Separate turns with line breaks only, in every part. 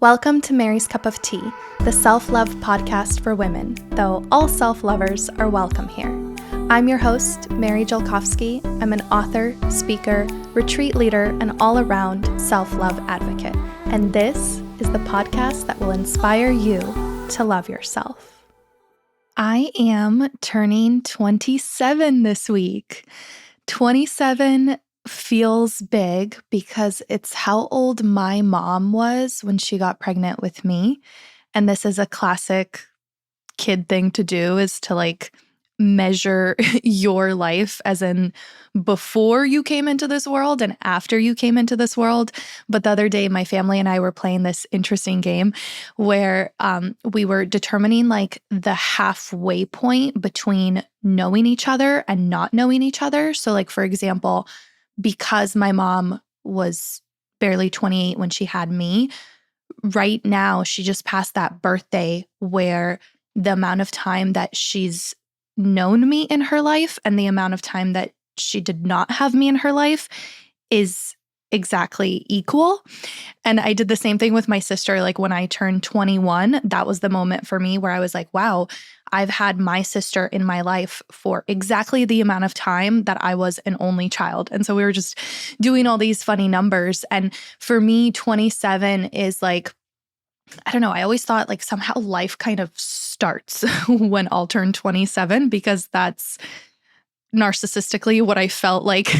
Welcome to Mary's Cup of Tea, the self-love podcast for women, though all self-lovers are welcome here. I'm your host, Mary Jolkowski. I'm an author, speaker, retreat leader, and all-around self-love advocate. And this is the podcast that will inspire you to love yourself. I am turning 27 this week. 27 feels big because it's how old my mom was when she got pregnant with me. And this is a classic kid thing to do, is to measure your life as in before you came into this world and after you came into this world. But the other day, my family and I were playing this interesting game where we were determining the halfway point between knowing each other and not knowing each other. So for example, because my mom was barely 28 when she had me, right now she just passed that birthday where the amount of time that she's known me in her life and the amount of time that she did not have me in her life is exactly equal. And I did the same thing with my sister. When I turned 21, that was the moment for me where I was like, wow, I've had my sister in my life for exactly the amount of time that I was an only child. And so we were just doing all these funny numbers. And for me, 27 is I don't know, I always thought somehow life kind of starts when I'll turn 27 because that's narcissistically what I felt like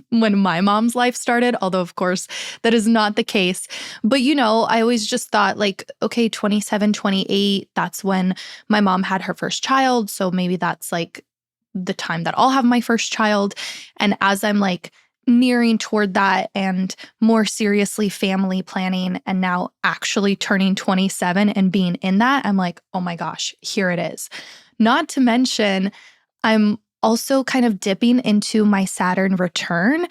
when my mom's life started, although of course that is not the case. But I always just thought okay, 27, 28, that's when my mom had her first child. So maybe that's the time that I'll have my first child. And as I'm nearing toward that and more seriously family planning and now actually turning 27 and being in that, I'm oh my gosh, here it is. Not to mention, I'm also kind of dipping into my Saturn return.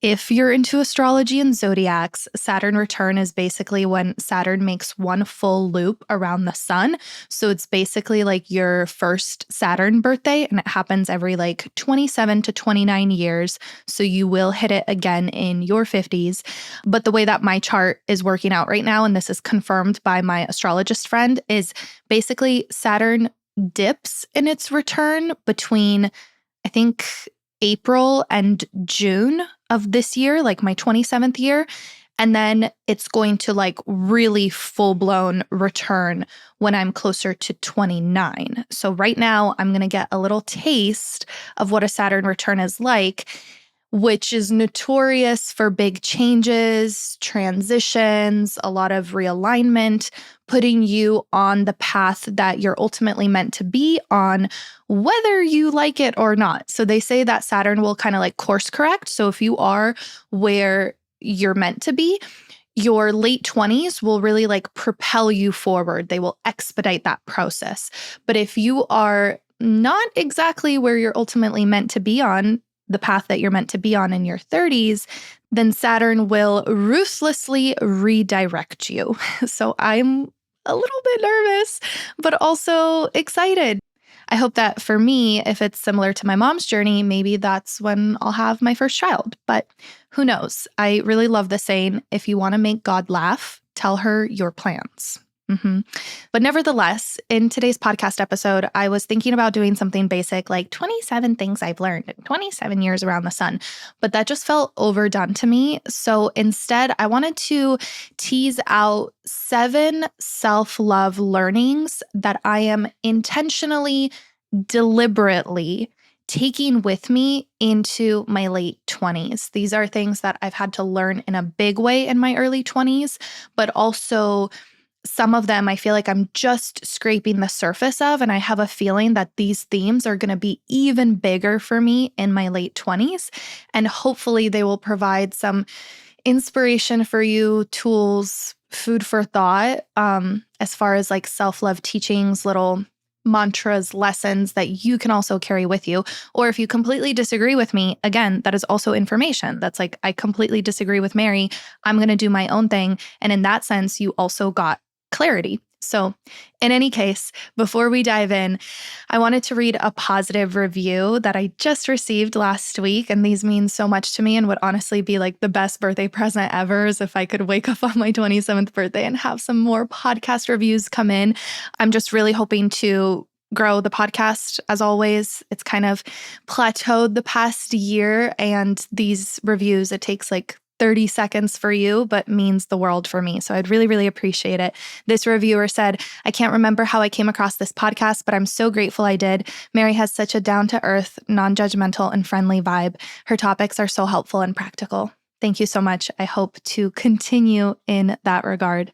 If you're into astrology and zodiacs, Saturn return is basically when Saturn makes one full loop around the sun. So it's basically your first Saturn birthday, and it happens every 27 to 29 years. So you will hit it again in your 50s. But the way that my chart is working out right now, and this is confirmed by my astrologist friend, is basically Saturn dips in its return between, I think, April and June of this year, my 27th year. And then it's going to really full-blown return when I'm closer to 29. So right now I'm going to get a little taste of what a Saturn return is like, which is notorious for big changes, transitions, a lot of realignment, putting you on the path that you're ultimately meant to be on, whether you like it or not. So they say that Saturn will kind of course correct. So if you are where you're meant to be, your late 20s will really propel you forward. They will expedite that process. But if you are not exactly where you're ultimately meant to be on, the path that you're meant to be on in your 30s, then Saturn will ruthlessly redirect you. So I'm a little bit nervous, but also excited. I hope that for me, if it's similar to my mom's journey, maybe that's when I'll have my first child. But who knows? I really love the saying, if you want to make God laugh, tell her your plans. But nevertheless, in today's podcast episode, I was thinking about doing something basic 27 things I've learned in 27 years around the sun, but that just felt overdone to me. So instead, I wanted to tease out 7 self-love learnings that I am intentionally, deliberately taking with me into my late 20s. These are things that I've had to learn in a big way in my early 20s, but also some of them I feel I'm just scraping the surface of, and I have a feeling that these themes are going to be even bigger for me in my late 20s, and hopefully they will provide some inspiration for you, tools, food for thought, as far as self-love teachings, little mantras, lessons that you can also carry with you. Or if you completely disagree with me, again, that is also information. That's I completely disagree with Mary. I'm going to do my own thing. And in that sense, you also got clarity. So, in any case, before we dive in, I wanted to read a positive review that I just received last week. And these mean so much to me and would honestly be like the best birthday present ever is if I could wake up on my 27th birthday and have some more podcast reviews come in. I'm just really hoping to grow the podcast. As always, it's kind of plateaued the past year, and these reviews, it takes like 30 seconds for you, but means the world for me. So I'd really, really appreciate it. This reviewer said, I can't remember how I came across this podcast, but I'm so grateful I did. Mary has such a down-to-earth, non-judgmental, and friendly vibe. Her topics are so helpful and practical. Thank you so much. I hope to continue in that regard.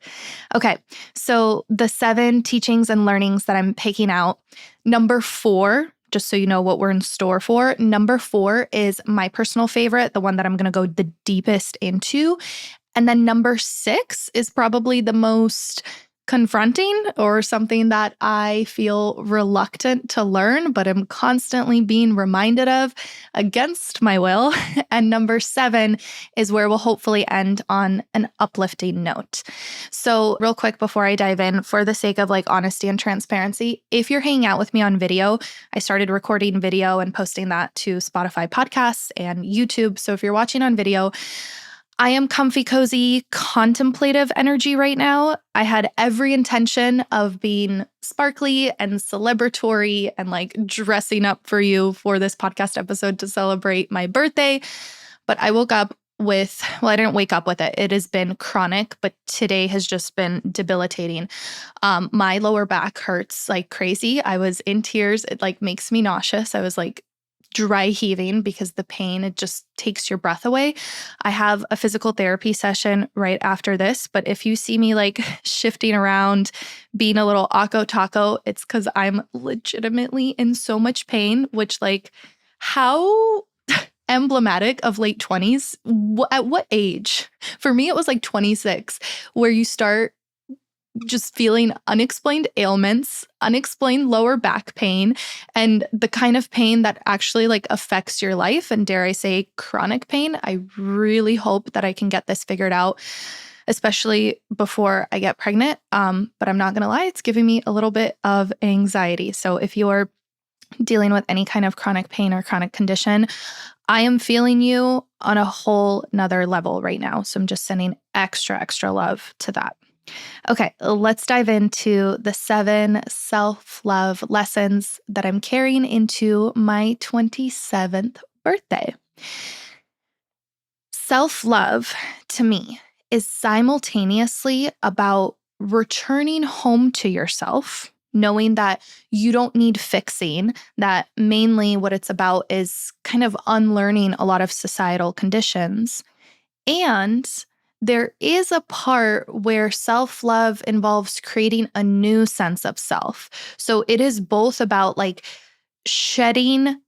Okay, so the 7 teachings and learnings that I'm picking out. Number 4, just so you know what we're in store for. Number 4 is my personal favorite, the one that I'm going to go the deepest into. And then number 6 is probably the most confronting, or something that I feel reluctant to learn, but I'm constantly being reminded of against my will. And number 7 is where we'll hopefully end on an uplifting note. So real quick before I dive in, for the sake of like honesty and transparency, if you're hanging out with me on video, I started recording video and posting that to Spotify podcasts and YouTube. So if you're watching on video, I am comfy, cozy, contemplative energy right now. I had every intention of being sparkly and celebratory and like dressing up for you for this podcast episode to celebrate my birthday. But I woke up with, well, I didn't wake up with it. It has been chronic, but today has just been debilitating. My lower back hurts like crazy. I was in tears. It like makes me nauseous. I was like dry heaving because the pain, it just takes your breath away. I have a physical therapy session right after this, but if you see me like shifting around, being a little ako taco, it's because I'm legitimately in so much pain, which like how emblematic of late 20s. At what age? For me, it was like 26, where you start just feeling unexplained ailments, unexplained lower back pain, and the kind of pain that actually like affects your life, and dare I say chronic pain. I really hope that I can get this figured out, especially before I get pregnant. But I'm not going to lie, it's giving me a little bit of anxiety. So if you're dealing with any kind of chronic pain or chronic condition, I am feeling you on a whole nother level right now. So I'm just sending extra love to that. Okay, let's dive into the 7 self-love lessons that I'm carrying into my 27th birthday. Self-love, to me, is simultaneously about returning home to yourself, knowing that you don't need fixing, that mainly what it's about is kind of unlearning a lot of societal conditions. And there is a part where self-love involves creating a new sense of self. So it is both about like shedding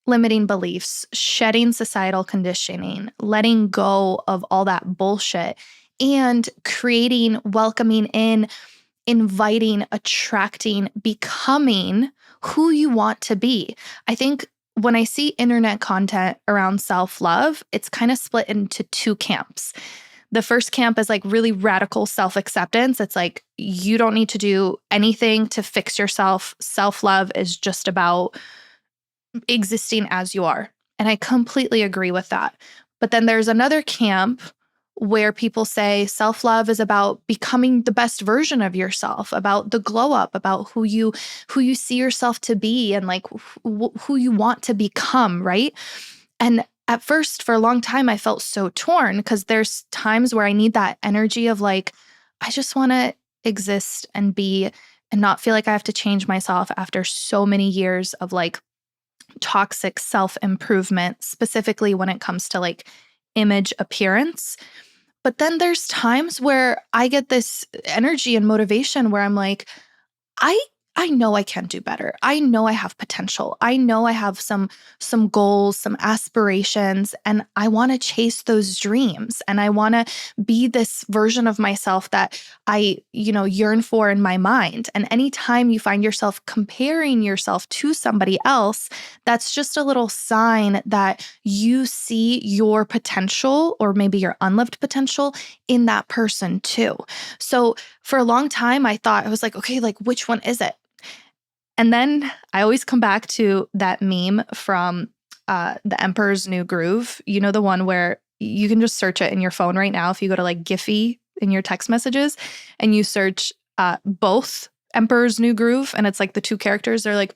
limiting beliefs, shedding societal conditioning, letting go of all that bullshit, and creating, welcoming in, inviting, attracting, becoming who you want to be. I think when I see internet content around self-love, it's kind of split into 2 camps. The first camp is like really radical self-acceptance. It's like, you don't need to do anything to fix yourself. Self-love is just about existing as you are. And I completely agree with that. But then there's another camp where people say self-love is about becoming the best version of yourself, about the glow up, about who you see yourself to be, and like who you want to become, right? And at first, for a long time, I felt so torn because there's times where I need that energy of like, I just want to exist and be and not feel like I have to change myself after so many years of like toxic self-improvement, specifically when it comes to like image appearance. But then there's times where I get this energy and motivation where I'm like, I know I can do better. I know I have potential. I know I have some goals, some aspirations, and I want to chase those dreams. And I want to be this version of myself that I, yearn for in my mind. And anytime you find yourself comparing yourself to somebody else, that's just a little sign that you see your potential, or maybe your unlived potential, in that person too. So for a long time, I was like, okay, like which one is it? And then I always come back to that meme from The Emperor's New Groove. You know, the one where you can just search it in your phone right now. If you go to like Giphy in your text messages and you search both Emperor's New Groove, and it's like the two characters, they're like,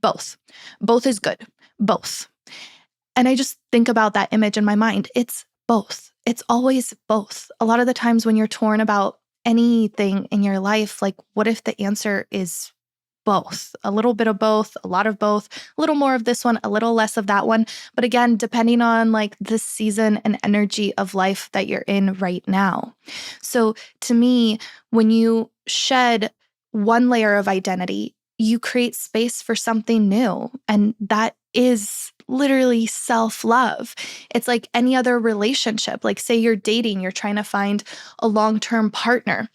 both. Both is good. Both. And I just think about that image in my mind. It's both. It's always both. A lot of the times when you're torn about anything in your life, like what if the answer is both, a little bit of both, a lot of both, a little more of this one, a little less of that one. But again, depending on like the season and energy of life that you're in right now. So to me, when you shed one layer of identity, you create space for something new. And that is literally self-love. It's like any other relationship. Like say you're dating, you're trying to find a long-term partner.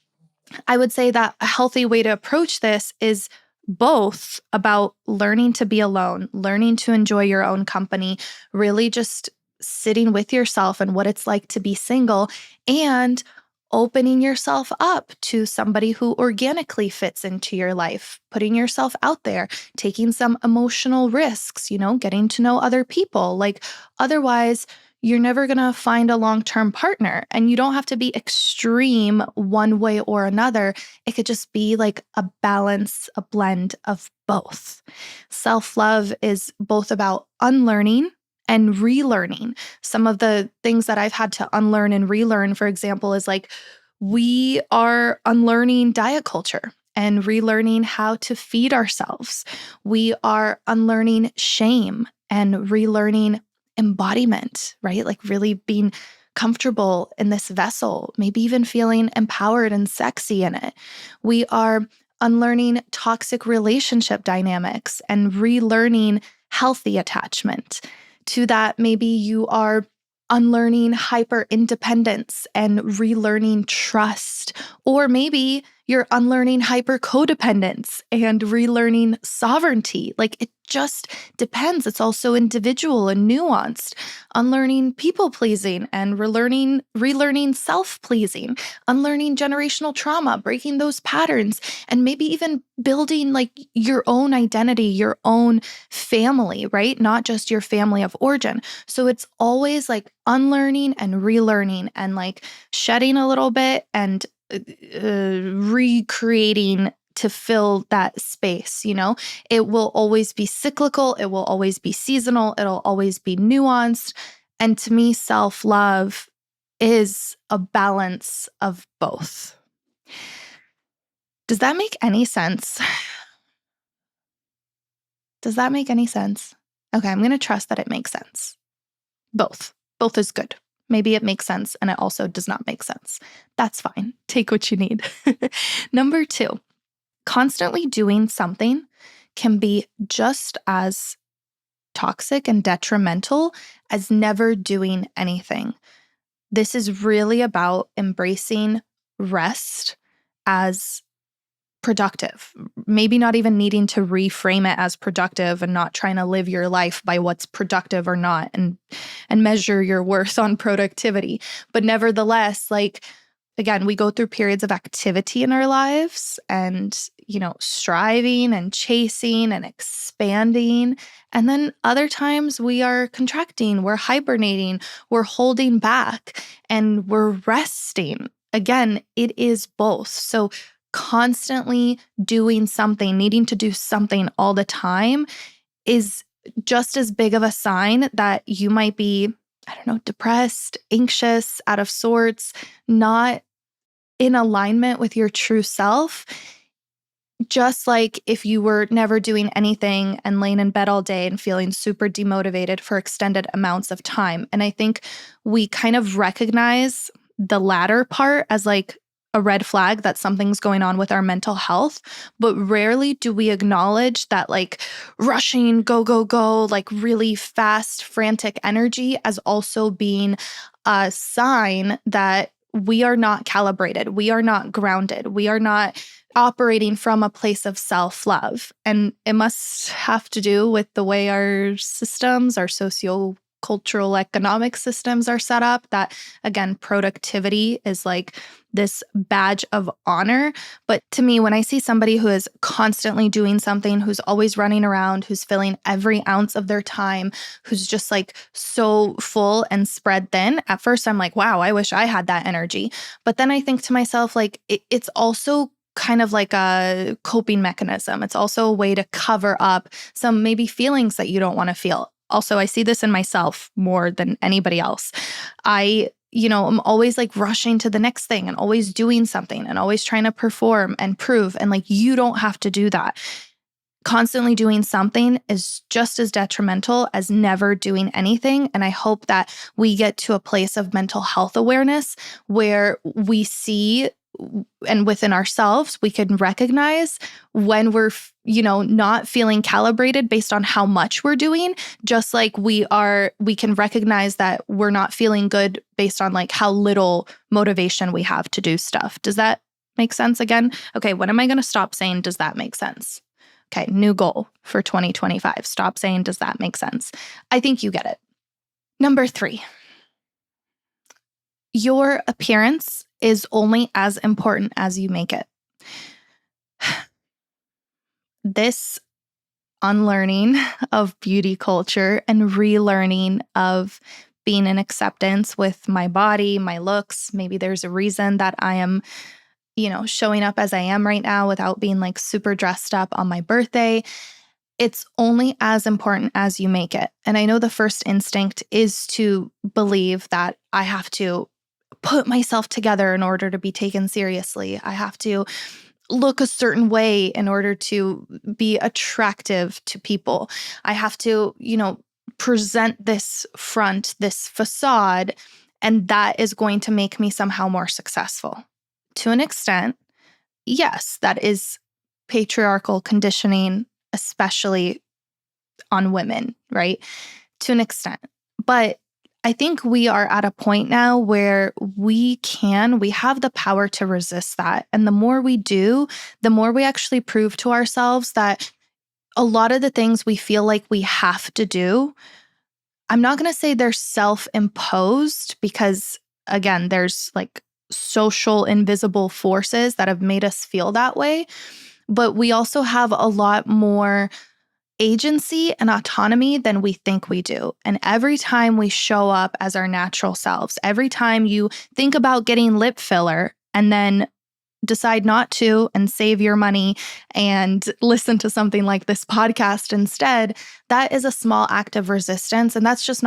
I would say that a healthy way to approach this is both about learning to be alone, learning to enjoy your own company, really just sitting with yourself and what it's like to be single, and opening yourself up to somebody who organically fits into your life, putting yourself out there, taking some emotional risks, getting to know other people. Like otherwise, you're never going to find a long-term partner, and you don't have to be extreme one way or another. It could just be like a balance, a blend of both. Self-love is both about unlearning and relearning. Some of the things that I've had to unlearn and relearn, for example, is like we are unlearning diet culture and relearning how to feed ourselves. We are unlearning shame and relearning embodiment, right? Like really being comfortable in this vessel, maybe even feeling empowered and sexy in it. We are unlearning toxic relationship dynamics and relearning healthy attachment. To that, maybe you are unlearning hyper independence and relearning trust, or maybe you're unlearning hyper codependence and relearning sovereignty. Like it just depends. It's also individual and nuanced. Unlearning people pleasing and relearning self pleasing, unlearning generational trauma, breaking those patterns, and maybe even building like your own identity, your own family, right? Not just your family of origin. So it's always like unlearning and relearning and like shedding a little bit and recreating to fill that space. It will always be cyclical. It will always be seasonal. It'll always be nuanced. And to me, self-love is a balance of both. Does that make any sense? Does that make any sense? Okay, I'm going to trust that it makes sense. Both. Both is good. Maybe it makes sense and it also does not make sense. That's fine. Take what you need. Number 2, constantly doing something can be just as toxic and detrimental as never doing anything. This is really about embracing rest as productive, maybe not even needing to reframe it as productive and not trying to live your life by what's productive or not and measure your worth on productivity. But nevertheless, like, again, we go through periods of activity in our lives and, striving and chasing and expanding. And then other times we are contracting, we're hibernating, we're holding back, and we're resting. Again, it is both. So constantly doing something, needing to do something all the time is just as big of a sign that you might be, depressed, anxious, out of sorts, not in alignment with your true self. Just like if you were never doing anything and laying in bed all day and feeling super demotivated for extended amounts of time. And I think we kind of recognize the latter part as like a red flag that something's going on with our mental health, but rarely do we acknowledge that like rushing, go, go, go, like really fast, frantic energy as also being a sign that we are not calibrated, we are not grounded, we are not operating from a place of self-love. And it must have to do with the way our systems, our cultural economic systems are set up, that again, productivity is like this badge of honor. But to me, when I see somebody who is constantly doing something, who's always running around, who's filling every ounce of their time, who's just like so full and spread thin, at first I'm like, wow, I wish I had that energy. But then I think to myself, like, it's also kind of like a coping mechanism. It's also a way to cover up some maybe feelings that you don't want to feel. Also, I see this in myself more than anybody else. I'm always like rushing to the next thing and always doing something and always trying to perform and prove. And like, you don't have to do that. Constantly doing something is just as detrimental as never doing anything. And I hope that we get to a place of mental health awareness where we see and within ourselves, we can recognize when we're, not feeling calibrated based on how much we're doing, just like we can recognize that we're not feeling good based on like how little motivation we have to do stuff. Does that make sense again? Okay, when am I going to stop saying, does that make sense? Okay, new goal for 2025. Stop saying, does that make sense? I think you get it. Number 3, your appearance is only as important as you make it. This unlearning of beauty culture and relearning of being in acceptance with my body, my looks. Maybe there's a reason that I am, showing up as I am right now without being like super dressed up on my birthday. It's only as important as you make it. And I know the first instinct is to believe that I have to put myself together in order to be taken seriously. I have to look a certain way in order to be attractive to people. I have to, present this front, this facade, and that is going to make me somehow more successful. To an extent, yes, that is patriarchal conditioning, especially on women, right? To an extent. But I think we are at a point now where we have the power to resist that. And the more we do, the more we actually prove to ourselves that a lot of the things we feel like we have to do, I'm not going to say they're self-imposed because, again, there's like social invisible forces that have made us feel that way. But we also have a lot more agency and autonomy than we think we do. And every time we show up as our natural selves, every time you think about getting lip filler and then decide not to and save your money and listen to something like this podcast instead, that is a small act of resistance. And that's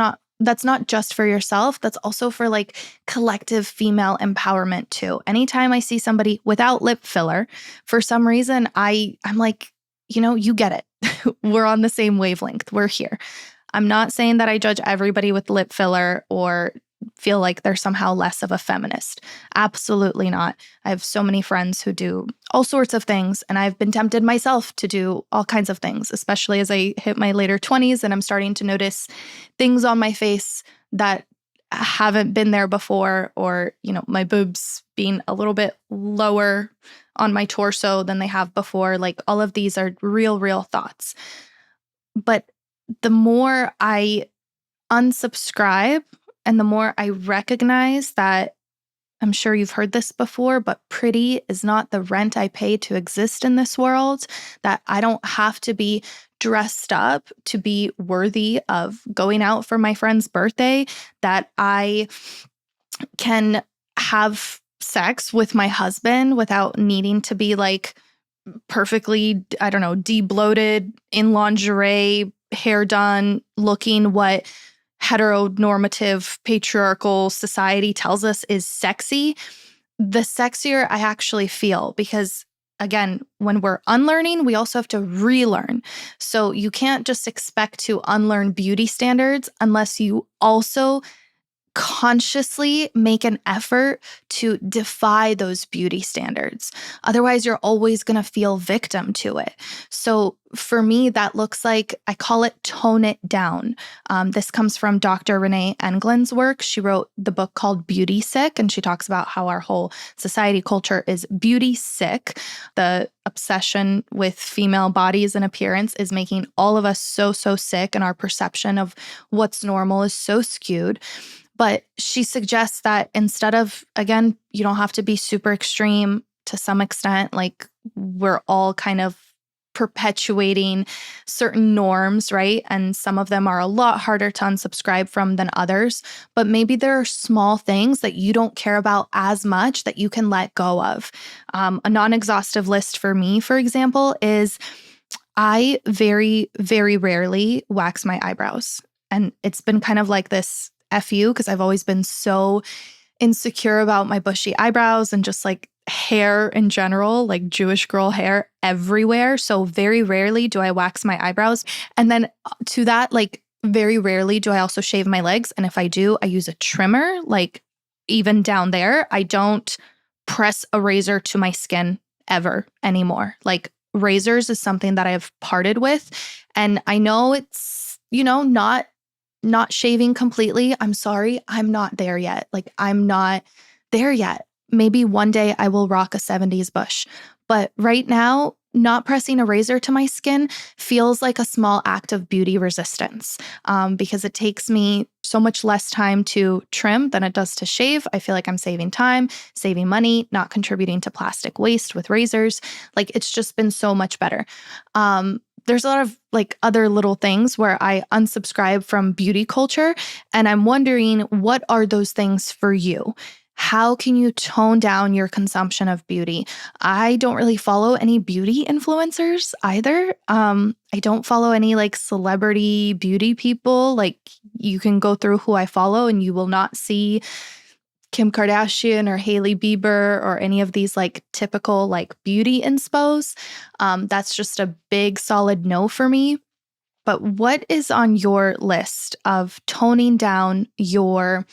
not just for yourself. That's also for like collective female empowerment too. Anytime I see somebody without lip filler, for some reason, I'm like, you get it. We're on the same wavelength. We're here. I'm not saying that I judge everybody with lip filler or feel like they're somehow less of a feminist. Absolutely not. I have so many friends who do all sorts of things, and I've been tempted myself to do all kinds of things, especially as I hit my later 20s and I'm starting to notice things on my face that haven't been there before, or, my boobs being a little bit lower on my torso than they have before. Like, all of these are real thoughts. But the more I unsubscribe and the more I recognize that, I'm sure you've heard this before, but pretty is not the rent I pay to exist in this world, that I don't have to be dressed up to be worthy of going out for my friend's birthday, that I can have sex with my husband without needing to be like perfectly, de-bloated, in lingerie, hair done, looking what heteronormative patriarchal society tells us is sexy. The sexier I actually feel, because again, when we're unlearning, we also have to relearn. So you can't just expect to unlearn beauty standards unless you also consciously make an effort to defy those beauty standards. Otherwise, you're always going to feel victim to it. So for me, that looks like, I call it tone it down. This comes from Dr. Renee England's work. She wrote the book called Beauty Sick, and she talks about how our whole society culture is beauty sick. The obsession with female bodies and appearance is making all of us so sick, and our perception of what's normal is so skewed. But she suggests that instead of, again, you don't have to be super extreme to some extent, like we're all kind of perpetuating certain norms, right? And some of them are a lot harder to unsubscribe from than others. But maybe there are small things that you don't care about as much that you can let go of. A non-exhaustive list for me, for example, is I very, very rarely wax my eyebrows. And it's been kind of like this FU because I've always been so insecure about my bushy eyebrows and just like hair in general, like Jewish girl hair everywhere. So very rarely do I wax my eyebrows. And then to that, like very rarely do I also shave my legs. And if I do, I use a trimmer, like even down there. I don't press a razor to my skin ever anymore. Like razors is something that I've parted with. And I know it's, not shaving completely. I'm sorry. I'm not there yet. Like I'm not there yet. Maybe one day I will rock a 70s bush. But right now, not pressing a razor to my skin feels like a small act of beauty resistance because it takes me so much less time to trim than it does to shave. I feel like I'm saving time, saving money, not contributing to plastic waste with razors. Like it's just been so much better. There's a lot of like other little things where I unsubscribe from beauty culture. And I'm wondering, what are those things for you? How can you tone down your consumption of beauty? I don't really follow any beauty influencers either. I don't follow any like celebrity beauty people. Like you can go through who I follow and you will not see Kim Kardashian or Hailey Bieber or any of these like typical like beauty inspos. That's just a big solid no for me. But what is on your list of toning down your,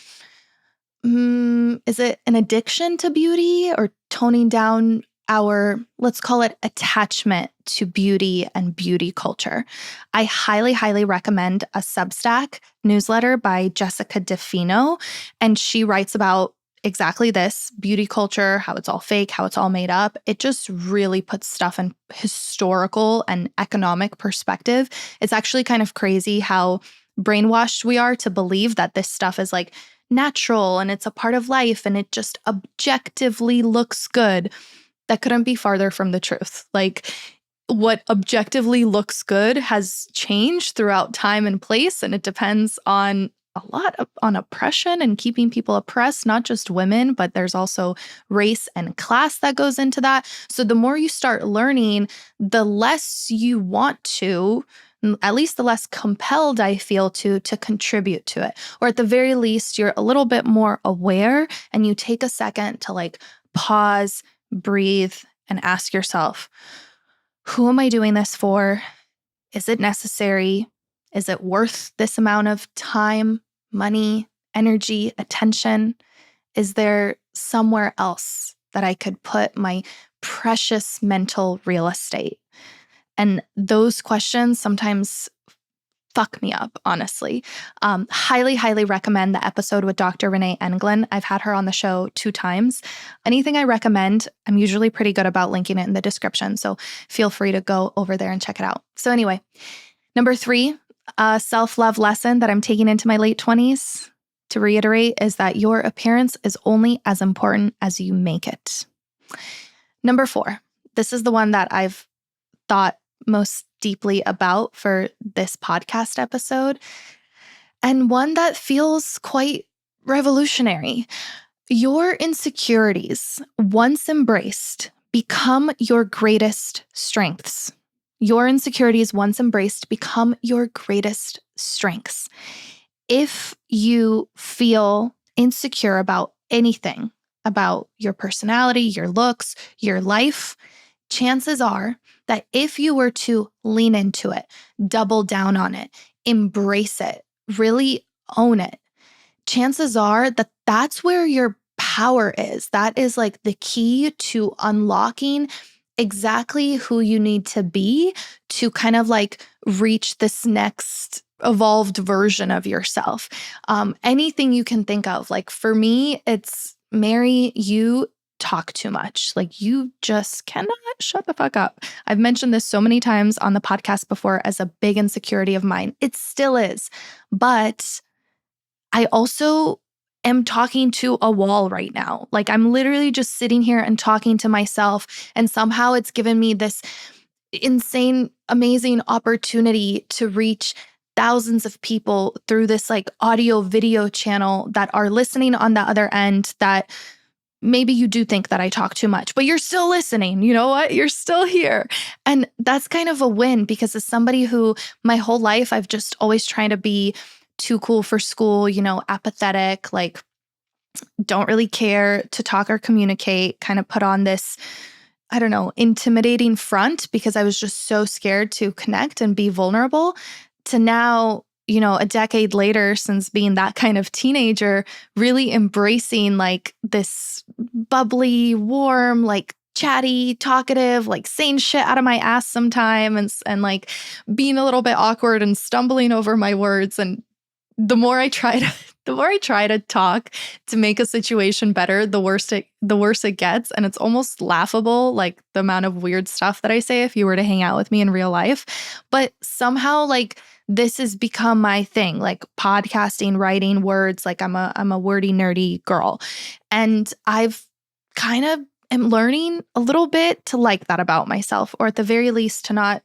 is it an addiction to beauty or toning down our, let's call it attachment to beauty and beauty culture? I highly, highly recommend a Substack newsletter by Jessica DeFino. And she writes about exactly this, beauty culture, how it's all fake, how it's all made up. It just really puts stuff in historical and economic perspective. It's actually kind of crazy how brainwashed we are to believe that this stuff is like natural and it's a part of life and it just objectively looks good. That couldn't be farther from the truth. Like what objectively looks good has changed throughout time and place, and it depends on a lot on oppression and keeping people oppressed, not just women, but there's also race and class that goes into that. So the more you start learning, the less you want to, at least the less compelled I feel to contribute to it. Or at the very least, you're a little bit more aware and you take a second to like pause, breathe, and ask yourself, who am I doing this for? Is it necessary? Is it worth this amount of time, money, energy, attention? Is there somewhere else that I could put my precious mental real estate? And those questions sometimes fuck me up, honestly. Highly, highly recommend the episode with Dr. Renee England. I've had her on the show 2 times. Anything I recommend, I'm usually pretty good about linking it in the description. So feel free to go over there and check it out. So anyway, number 3, a self-love lesson that I'm taking into my late 20s, to reiterate, is that your appearance is only as important as you make it. Number 4, this is the one that I've thought most deeply about for this podcast episode, and one that feels quite revolutionary. Your insecurities, once embraced, become your greatest strengths. Your insecurities, once embraced, become your greatest strengths. If you feel insecure about anything, about your personality, your looks, your life, chances are that if you were to lean into it, double down on it, embrace it, really own it, chances are that that's where your power is. That is like the key to unlocking exactly who you need to be to kind of like reach this next evolved version of yourself. Anything you can think of. Like for me, it's Mary, you talk too much. Like you just cannot shut the fuck up. I've mentioned this so many times on the podcast before as a big insecurity of mine. It still is. But I also am talking to a wall right now. Like I'm literally just sitting here and talking to myself. And somehow it's given me this insane, amazing opportunity to reach thousands of people through this like audio video channel that are listening on the other end that maybe you do think that I talk too much, but you're still listening. You know what? You're still here. And that's kind of a win because as somebody who my whole life, I've just always trying to be too cool for school, apathetic, like don't really care to talk or communicate, kind of put on this, I don't know, intimidating front because I was just so scared to connect and be vulnerable to now, a decade later since being that kind of teenager, really embracing like this bubbly, warm, like chatty, talkative, like saying shit out of my ass sometime and like being a little bit awkward and stumbling over my words. And the more I try to talk to make a situation better, the worse it gets. And it's almost laughable, like the amount of weird stuff that I say if you were to hang out with me in real life. But somehow like this has become my thing, like podcasting, writing words, like I'm a wordy, nerdy girl. And I've kind of am learning a little bit to like that about myself, or at the very least to not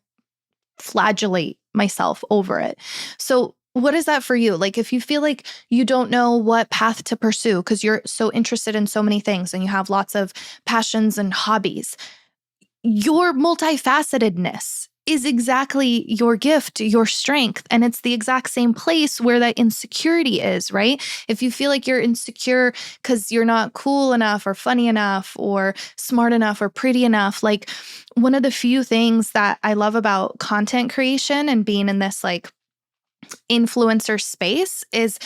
flagellate myself over it. So what is that for you? Like if you feel like you don't know what path to pursue because you're so interested in so many things and you have lots of passions and hobbies, your multifacetedness is exactly your gift, your strength. And it's the exact same place where that insecurity is, right? If you feel like you're insecure because you're not cool enough or funny enough or smart enough or pretty enough, like one of the few things that I love about content creation and being in this like influencer space is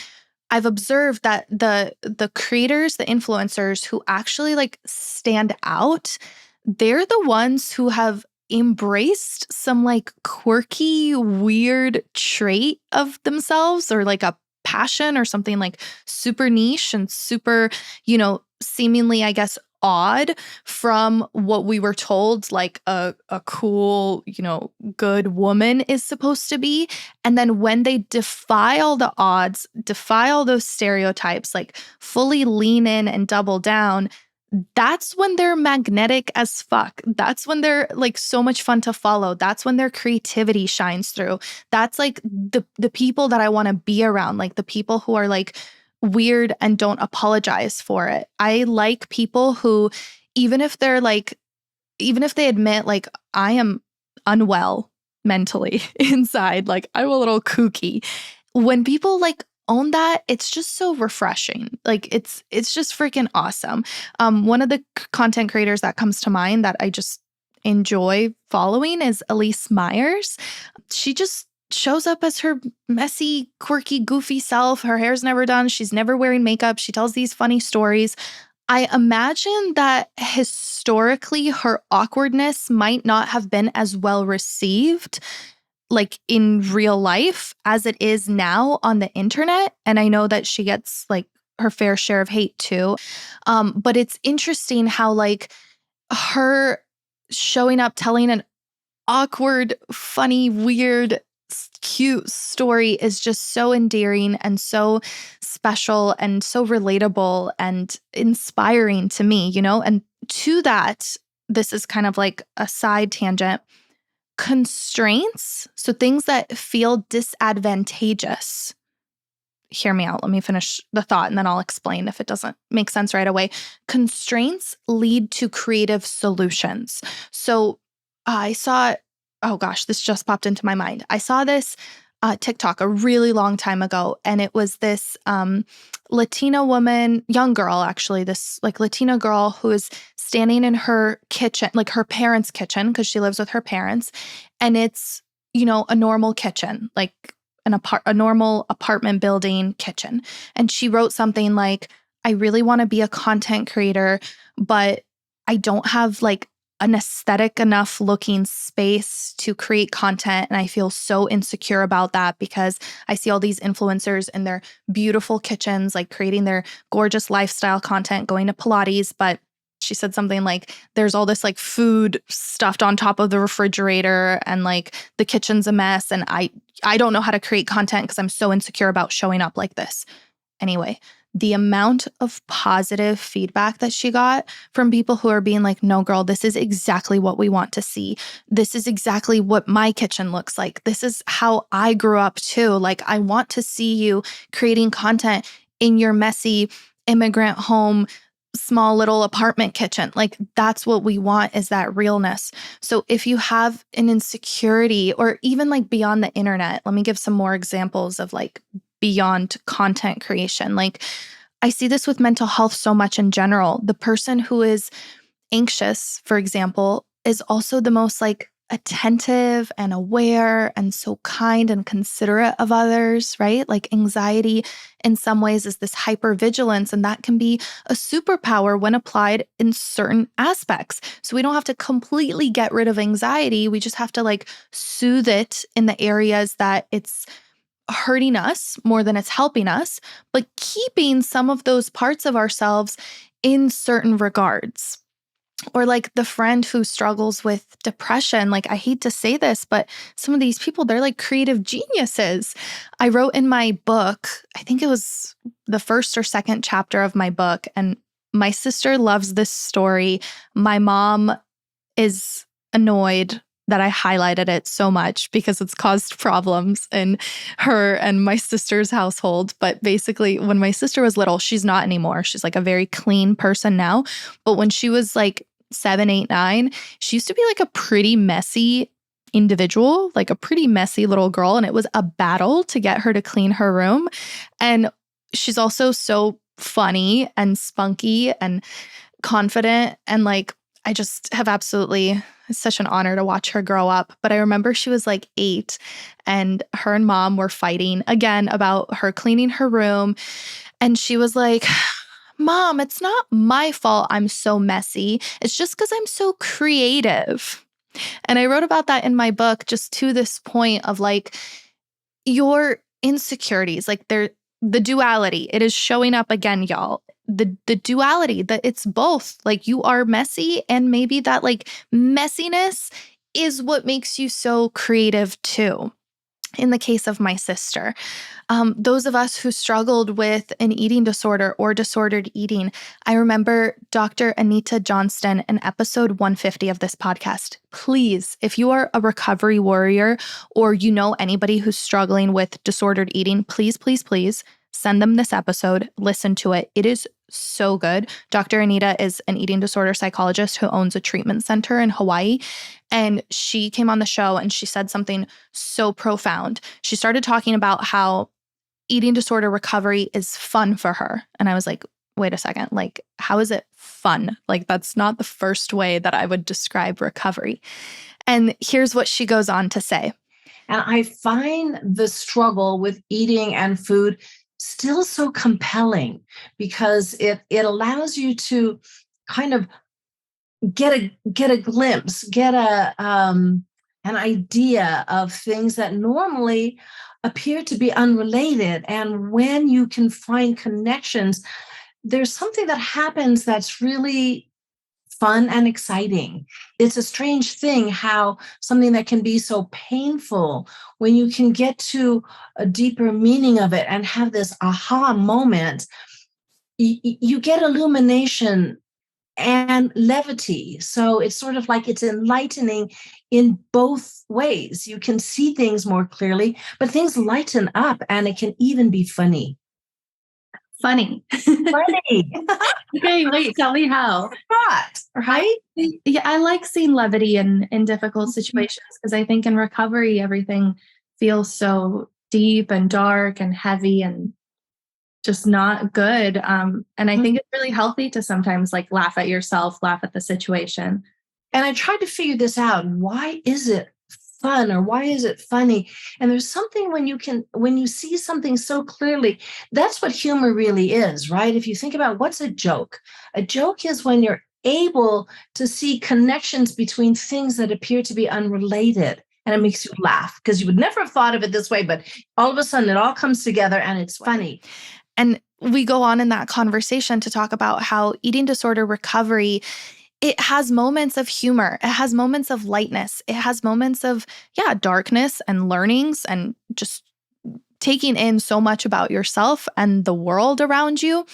I've observed that the creators, the influencers who actually like stand out, they're the ones who have embraced some like quirky, weird trait of themselves or like a passion or something like super niche and super, seemingly, I guess, odd from what we were told like a cool, good woman is supposed to be. And then when they defy all the odds, defy all those stereotypes, like fully lean in and double down, that's when they're magnetic as fuck. That's when they're like so much fun to follow. That's when their creativity shines through. That's like the people that I want to be around, like the people who are like weird and don't apologize for it. I like people who, even if they admit like I am unwell mentally inside, like I'm a little kooky. When people like own that, it's just so refreshing. Like it's just freaking awesome. One of the content creators that comes to mind that I just enjoy following is Elise Myers. She just shows up as her messy, quirky, goofy self. Her hair's never done. She's never wearing makeup. She tells these funny stories. I imagine that historically her awkwardness might not have been as well received like in real life as it is now on the internet. And I know that she gets like her fair share of hate too. But it's interesting how like her showing up, telling an awkward, funny, weird, cute story is just so endearing and so special and so relatable and inspiring to me, And to that, this is kind of like a side tangent. Constraints, so things that feel disadvantageous. Hear me out. Let me finish the thought and then I'll explain if it doesn't make sense right away. Constraints lead to creative solutions. So I saw, oh gosh, this just popped into my mind. I saw this TikTok a really long time ago, and it was this Latina woman, young girl actually, this like Latina girl who is standing in her kitchen, like her parents' kitchen, because she lives with her parents, and it's, a normal kitchen, like a normal apartment building kitchen. And she wrote something like, I really want to be a content creator, but I don't have like an aesthetic enough looking space to create content. And I feel so insecure about that because I see all these influencers in their beautiful kitchens, like creating their gorgeous lifestyle content, going to Pilates. But she said something like, there's all this like food stuffed on top of the refrigerator and like the kitchen's a mess. And I don't know how to create content because I'm so insecure about showing up like this. Anyway, the amount of positive feedback that she got from people who are being like, no, girl, this is exactly what we want to see. This is exactly what my kitchen looks like. This is how I grew up too. Like, I want to see you creating content in your messy immigrant home, small little apartment kitchen. Like, that's what we want, is that realness. So if you have an insecurity, or even like beyond the internet, let me give some more examples of like beyond content creation. Like, I see this with mental health so much in general. The person who is anxious, for example, is also the most like attentive and aware and so kind and considerate of others, right? Like, anxiety in some ways is this hypervigilance, and that can be a superpower when applied in certain aspects. So we don't have to completely get rid of anxiety. We just have to like soothe it in the areas that it's hurting us more than it's helping us, but keeping some of those parts of ourselves in certain regards. Or like the friend who struggles with depression. Like, I hate to say this, but some of these people, they're like creative geniuses. I wrote in my book, I think it was the first or second chapter of my book, and my sister loves this story. My mom is annoyed that I highlighted it so much because it's caused problems in her and my sister's household. But basically, when my sister was little, she's not anymore. She's like a very clean person now. But when she was like 7, 8, 9, she used to be like a pretty messy individual, like a pretty messy little girl. And it was a battle to get her to clean her room. And she's also so funny and spunky and confident. And like, I just have absolutely, it's such an honor to watch her grow up. But I remember she was like 8, and her and mom were fighting again about her cleaning her room. And she was like, Mom, it's not my fault I'm so messy. It's just because I'm so creative. And I wrote about that in my book, just to this point of like, your insecurities, like the duality, it is showing up again, y'all. The duality, that it's both, like, you are messy, and maybe that like messiness is what makes you so creative too. In the case of my sister, those of us who struggled with an eating disorder or disordered eating, I remember Dr. Anita Johnston in episode 150 of this podcast. Please, if you are a recovery warrior or you know anybody who's struggling with disordered eating, please, please, please send them this episode. Listen to it. It is so good. Dr. Anita is an eating disorder psychologist who owns a treatment center in Hawaii. And she came on the show and she said something so profound. She started talking about how eating disorder recovery is fun for her. And I was like, wait a second, like, how is it fun? Like, that's not the first way that I would describe recovery. And here's what she goes on to say.
And I find the struggle with eating and food still so compelling because it allows you to kind of get a glimpse, get an idea of things that normally appear to be unrelated. And when you can find connections, there's something that happens that's really fun and exciting. It's a strange thing how something that can be so painful, when you can get to a deeper meaning of it and have this aha moment, you get illumination and levity. So it's sort of like it's enlightening in both ways. You can see things more clearly, but things lighten up, and it can even be funny.
Funny.
Funny.
Okay, wait, tell me how.
Right?
Yeah, I like seeing levity in difficult situations because I think in recovery, everything feels so deep and dark and heavy and just not good. And I think it's really healthy to sometimes like laugh at yourself, laugh at the situation.
And I tried to figure this out. Why is it fun or why is it funny? And there's something when you see something so clearly, that's what humor really is, right? If you think about what's a joke is when you're able to see connections between things that appear to be unrelated. And it makes you laugh because you would never have thought of it this way, but all of a sudden it all comes together and it's funny.
And we go on in that conversation to talk about how eating disorder recovery, it has moments of humor. It has moments of lightness. It has moments of, darkness and learnings and just taking in so much about yourself and the world around you.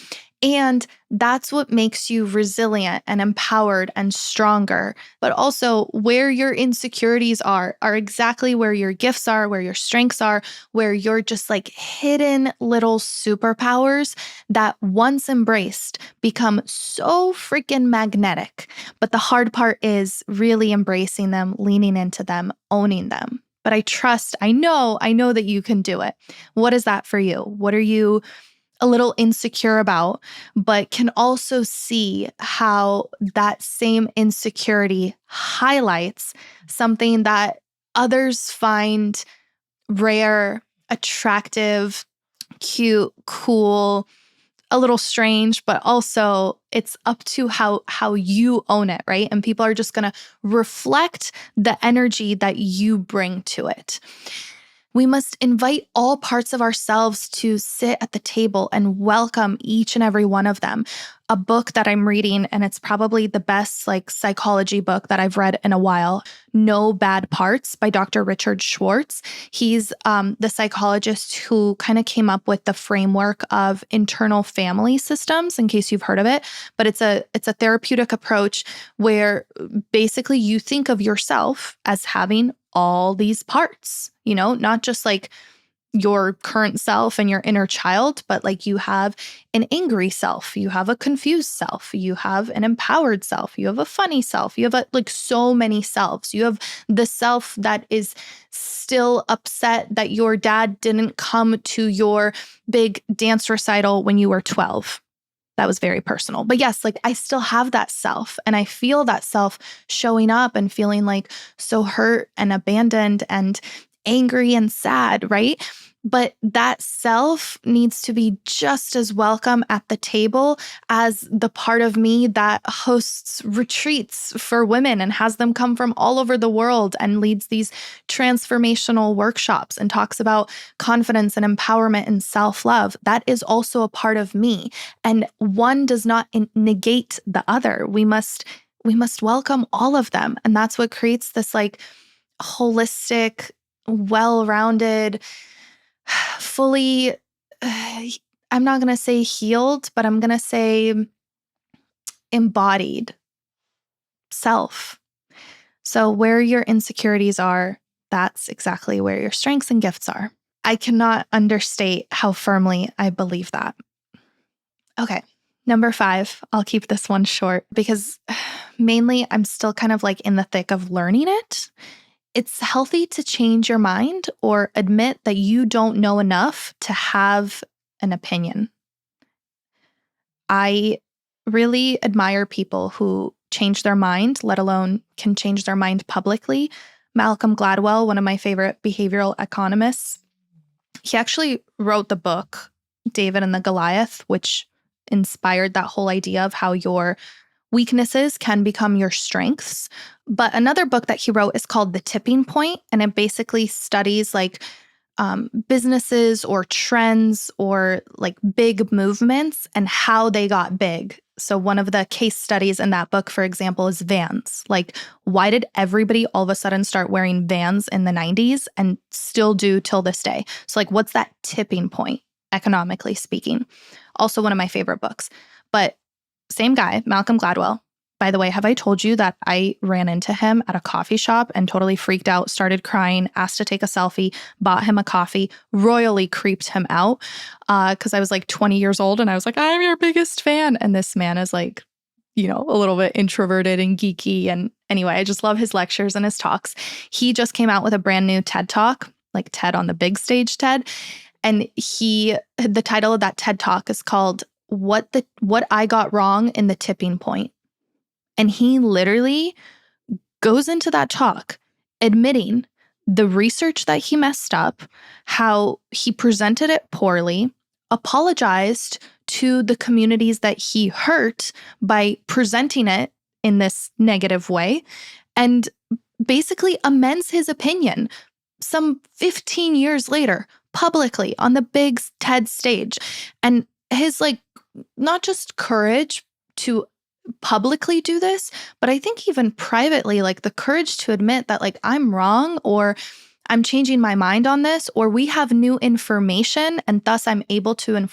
And that's what makes you resilient and empowered and stronger. But also, where your insecurities are exactly where your gifts are, where your strengths are, where you're just like hidden little superpowers that once embraced become so freaking magnetic. But the hard part is really embracing them, leaning into them, owning them. But I know that you can do it. What is that for you? What are you a little insecure about, but can also see how that same insecurity highlights something that others find rare, attractive, cute, cool, a little strange, but also it's up to how you own it, right? And people are just going to reflect the energy that you bring to it. We must invite all parts of ourselves to sit at the table and welcome each and every one of them. A book that I'm reading, and it's probably the best psychology book that I've read in a while, No Bad Parts by Dr. Richard Schwartz. He's the psychologist who kind of came up with the framework of internal family systems, in case you've heard of it. But it's a therapeutic approach where basically you think of yourself as having all these parts, not just like your current self and your inner child, but like you have an angry self, you have a confused self, you have an empowered self, you have a funny self, you have so many selves. You have the self that is still upset that your dad didn't come to your big dance recital when you were 12. That was very personal. But yes, I still have that self and I feel that self showing up and feeling so hurt and abandoned and angry and sad, right? But that self needs to be just as welcome at the table as the part of me that hosts retreats for women and has them come from all over the world and leads these transformational workshops and talks about confidence and empowerment and self-love. That is also a part of me. And one does not negate the other. We must welcome all of them. And that's what creates this holistic, well-rounded, fully, I'm not going to say healed, but I'm going to say embodied self. So where your insecurities are, that's exactly where your strengths and gifts are. I cannot understate how firmly I believe that. Okay. Number 5, I'll keep this one short because mainly I'm still kind of in the thick of learning it. It's healthy to change your mind or admit that you don't know enough to have an opinion. I really admire people who change their mind, let alone can change their mind publicly. Malcolm Gladwell, one of my favorite behavioral economists, he actually wrote the book, David and the Goliath, which inspired that whole idea of how your weaknesses can become your strengths. But another book that he wrote is called The Tipping Point, and it basically studies businesses or trends or big movements and how they got big. So one of the case studies in that book, for example, is Vans. Why did everybody all of a sudden start wearing Vans in the 90s and still do till this day? So what's that tipping point, economically speaking? Also one of my favorite books. But same guy, Malcolm Gladwell. By the way, have I told you that I ran into him at a coffee shop and totally freaked out, started crying, asked to take a selfie, bought him a coffee, royally creeped him out because I was 20 years old and I was I'm your biggest fan. And this man is a little bit introverted and geeky. And anyway, I just love his lectures and his talks. He just came out with a brand new TED Talk, TED on the big stage TED. And the title of that TED Talk is called What I Got Wrong in the Tipping Point. And he literally goes into that talk admitting the research that he messed up, how he presented it poorly, apologized to the communities that he hurt by presenting it in this negative way, and basically amends his opinion some 15 years later, publicly on the big TED stage. And his not just courage to publicly do this, but I think even privately, the courage to admit that I'm wrong, or I'm changing my mind on this, or we have new information and thus I'm able to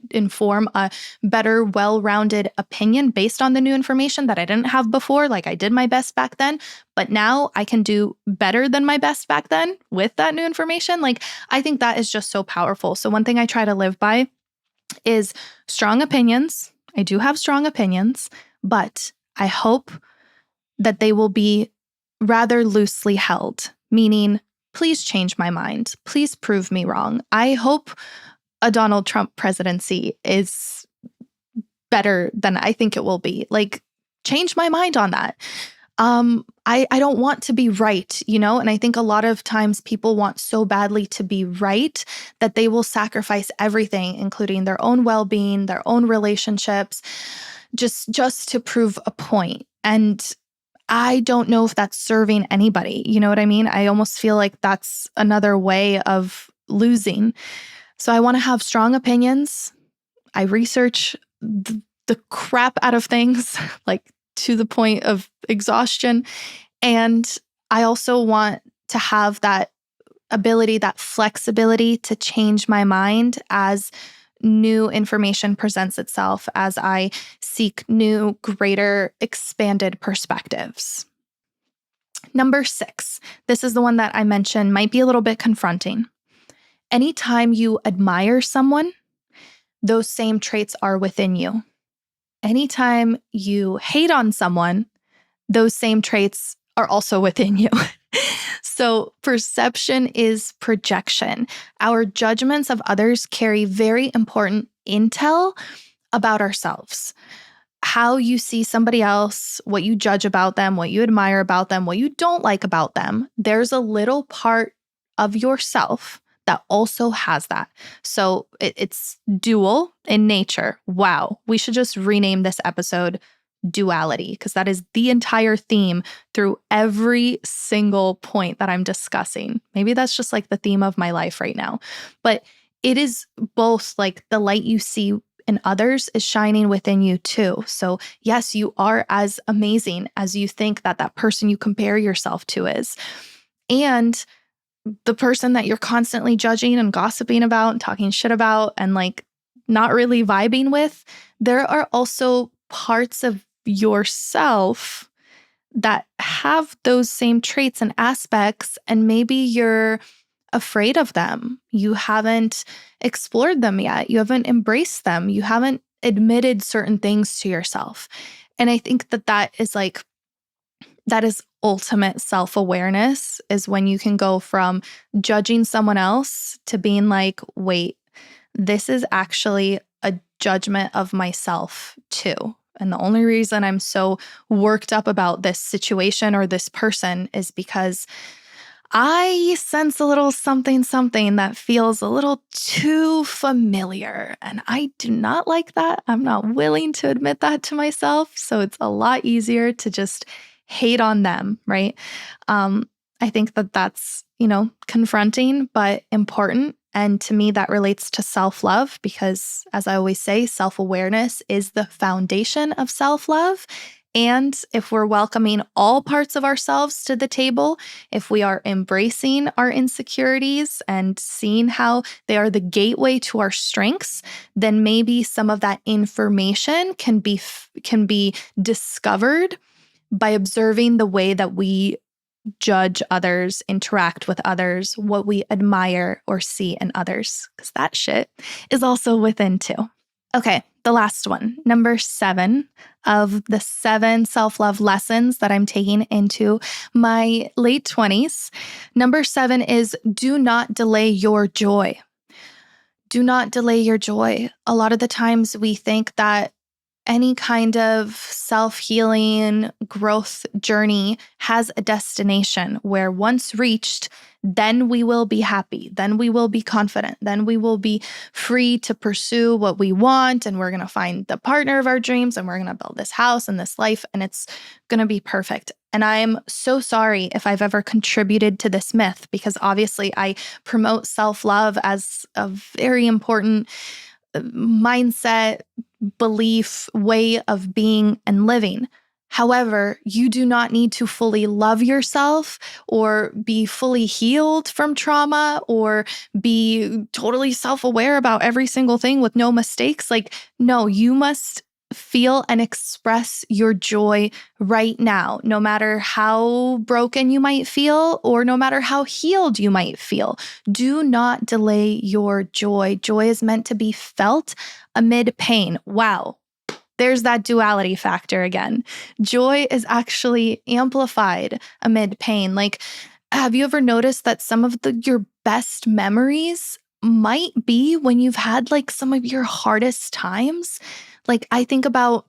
inform a better, well-rounded opinion based on the new information that I didn't have before. I did my best back then, but now I can do better than my best back then with that new information. I think that is just so powerful. So one thing I try to live by is strong opinions. I do have strong opinions, but I hope that they will be rather loosely held, meaning, please change my mind. Please prove me wrong. I hope a Donald Trump presidency is better than I think it will be. Change my mind on that. I don't want to be right, and I think a lot of times people want so badly to be right that they will sacrifice everything, including their own well-being, their own relationships, just to prove a point. And I don't know if that's serving anybody. You know what I mean? I almost feel like that's another way of losing. So I want to have strong opinions. I research the crap out of things, to the point of exhaustion. And I also want to have that ability, that flexibility to change my mind as new information presents itself, as I seek new, greater, expanded perspectives. Number 6, this is the one that I mentioned might be a little bit confronting. Anytime you admire someone, those same traits are within you. Anytime you hate on someone, those same traits are also within you. So perception is projection. Our judgments of others carry very important intel about ourselves. How you see somebody else, what you judge about them, what you admire about them, what you don't like about them, there's a little part of yourself that also has that. So it's dual in nature. Wow. We should just rename this episode Duality, because that is the entire theme through every single point that I'm discussing. Maybe that's just the theme of my life right now. But it is both the light you see in others is shining within you too. So yes, you are as amazing as you think that person you compare yourself to is. And the person that you're constantly judging and gossiping about and talking shit about and not really vibing with, there are also parts of yourself that have those same traits and aspects, and maybe you're afraid of them. You haven't explored them yet. You haven't embraced them. You haven't admitted certain things to yourself. And I think that is ultimate self-awareness, is when you can go from judging someone else to being wait, this is actually a judgment of myself too. And the only reason I'm so worked up about this situation or this person is because I sense a little something that feels a little too familiar. And I do not like that. I'm not willing to admit that to myself. So it's a lot easier to just hate on them, right? I think that's, confronting, but important. And to me, that relates to self-love because, as I always say, self-awareness is the foundation of self-love. And if we're welcoming all parts of ourselves to the table, if we are embracing our insecurities and seeing how they are the gateway to our strengths, then maybe some of that information can be discovered by observing the way that we judge others, interact with others, what we admire or see in others, because that shit is also within too. Okay, the last one, number 7 of the 7 self-love lessons that I'm taking into my late 20s. Number 7 is do not delay your joy. Do not delay your joy. A lot of the times we think that any kind of self-healing growth journey has a destination where once reached, then we will be happy. Then we will be confident. Then we will be free to pursue what we want. And we're going to find the partner of our dreams. And we're going to build this house and this life. And it's going to be perfect. And I'm so sorry if I've ever contributed to this myth, because obviously I promote self-love as a very important mindset, belief, way of being and living. However, you do not need to fully love yourself or be fully healed from trauma or be totally self-aware about every single thing with no mistakes. Like, no, you must feel and express your joy right now, no matter how broken you might feel or no matter how healed you might feel. Do not delay your joy. Joy is meant to be felt amid pain. Wow. There's that duality factor again. Joy is actually amplified amid pain. Like, have you ever noticed that some of your best memories might be when you've had like some of your hardest times? Like, I think about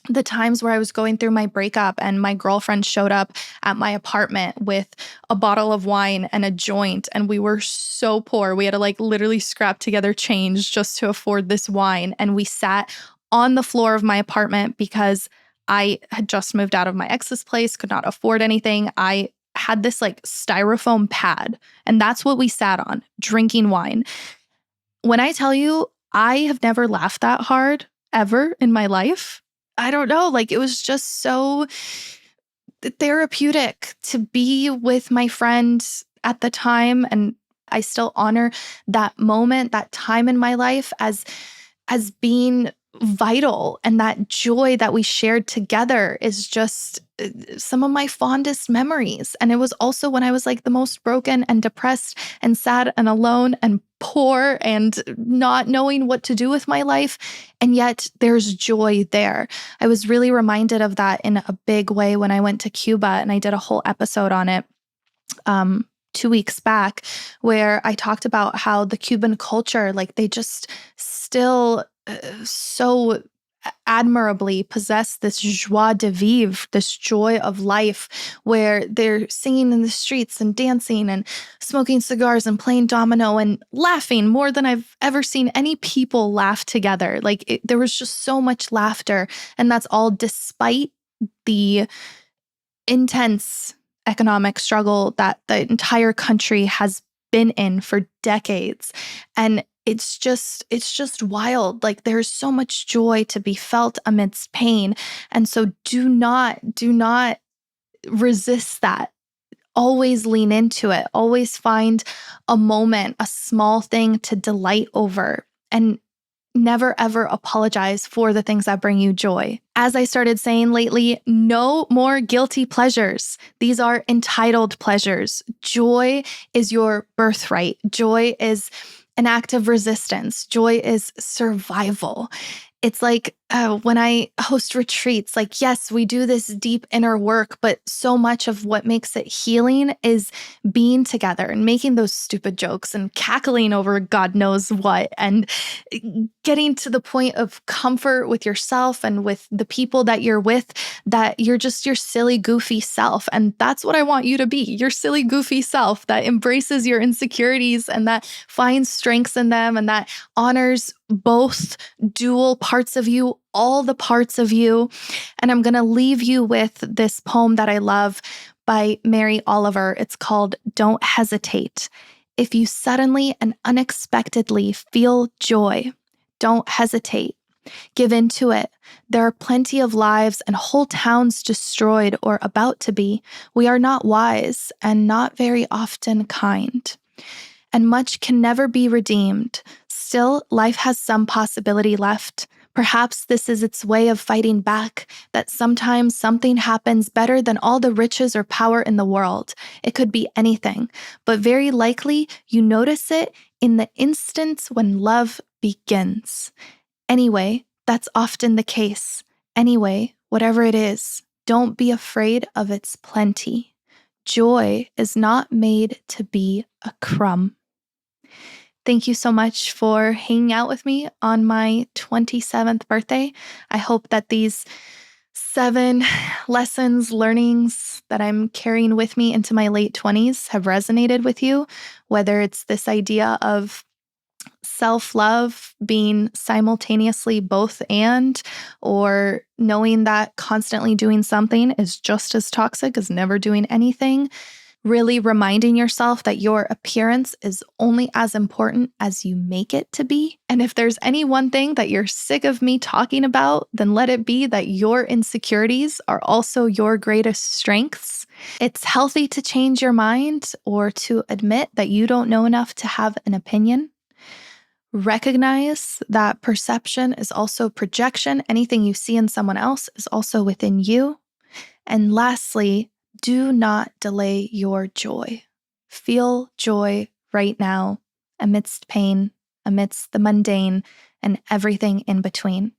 the times where I was going through my breakup and my girlfriend showed up at my apartment with a bottle of wine and a joint, and we were so poor. We had to like literally scrap together change just to afford this wine. And we sat on the floor of my apartment because I had just moved out of my ex's place, could not afford anything. I had this like styrofoam pad, and that's what we sat on, drinking wine. When I tell you, I have never laughed that hard ever in my life. I don't know, like it was just so therapeutic to be with my friend at the time. And I still honor that moment, that time in my life as being vital. And that joy that we shared together is just some of my fondest memories. And it was also when I was like the most broken and depressed and sad and alone and poor and not knowing what to do with my life. And yet there's joy there. I was really reminded of that in a big way when I went to Cuba, and I did a whole episode on it 2 weeks back, where I talked about how the Cuban culture, like they just still so admirably possess this joie de vivre, this joy of life, where they're singing in the streets and dancing and smoking cigars and playing domino and laughing more than I've ever seen any people laugh together. Like there was just so much laughter. And that's all despite the intense economic struggle that the entire country has been in for decades. And it's just wild. Like there's so much joy to be felt amidst pain. And so do not resist that. Always lean into it. Always find a moment, a small thing to delight over, and never ever apologize for the things that bring you joy. As I started saying lately, no more guilty pleasures. These are entitled pleasures. Joy is your birthright. Joy is an act of resistance. Joy is survival. It's like when I host retreats, like, yes, we do this deep inner work, but so much of what makes it healing is being together and making those stupid jokes and cackling over God knows what, and getting to the point of comfort with yourself and with the people that you're with, that you're just your silly, goofy self. And that's what I want you to be, your silly, goofy self that embraces your insecurities and that finds strengths in them and that honors both dual parts of you, all the parts of you. And I'm going to leave you with this poem that I love by Mary Oliver. It's called Don't Hesitate. If you suddenly and unexpectedly feel joy, don't hesitate. Give into it. There are plenty of lives and whole towns destroyed or about to be. We are not wise and not very often kind. And much can never be redeemed. Still, life has some possibility left. Perhaps this is its way of fighting back, that sometimes something happens better than all the riches or power in the world. It could be anything, but very likely you notice it in the instance when love begins. Anyway, that's often the case. Anyway, whatever it is, don't be afraid of its plenty. Joy is not made to be a crumb. Thank you so much for hanging out with me on my 27th birthday. I hope that these 7 lessons, learnings that I'm carrying with me into my late 20s have resonated with you, whether it's this idea of self-love being simultaneously both and, or knowing that constantly doing something is just as toxic as never doing anything. Really reminding yourself that your appearance is only as important as you make it to be. And if there's any one thing that you're sick of me talking about, then let it be that your insecurities are also your greatest strengths. It's healthy to change your mind or to admit that you don't know enough to have an opinion. Recognize that perception is also projection. Anything you see in someone else is also within you. And lastly, do not delay your joy. Feel joy right now, amidst pain, amidst the mundane, and everything in between.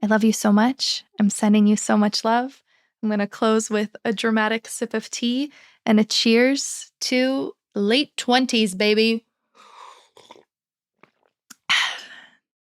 I love you so much. I'm sending you so much love. I'm going to close with a dramatic sip of tea and a cheers to late 20s, baby.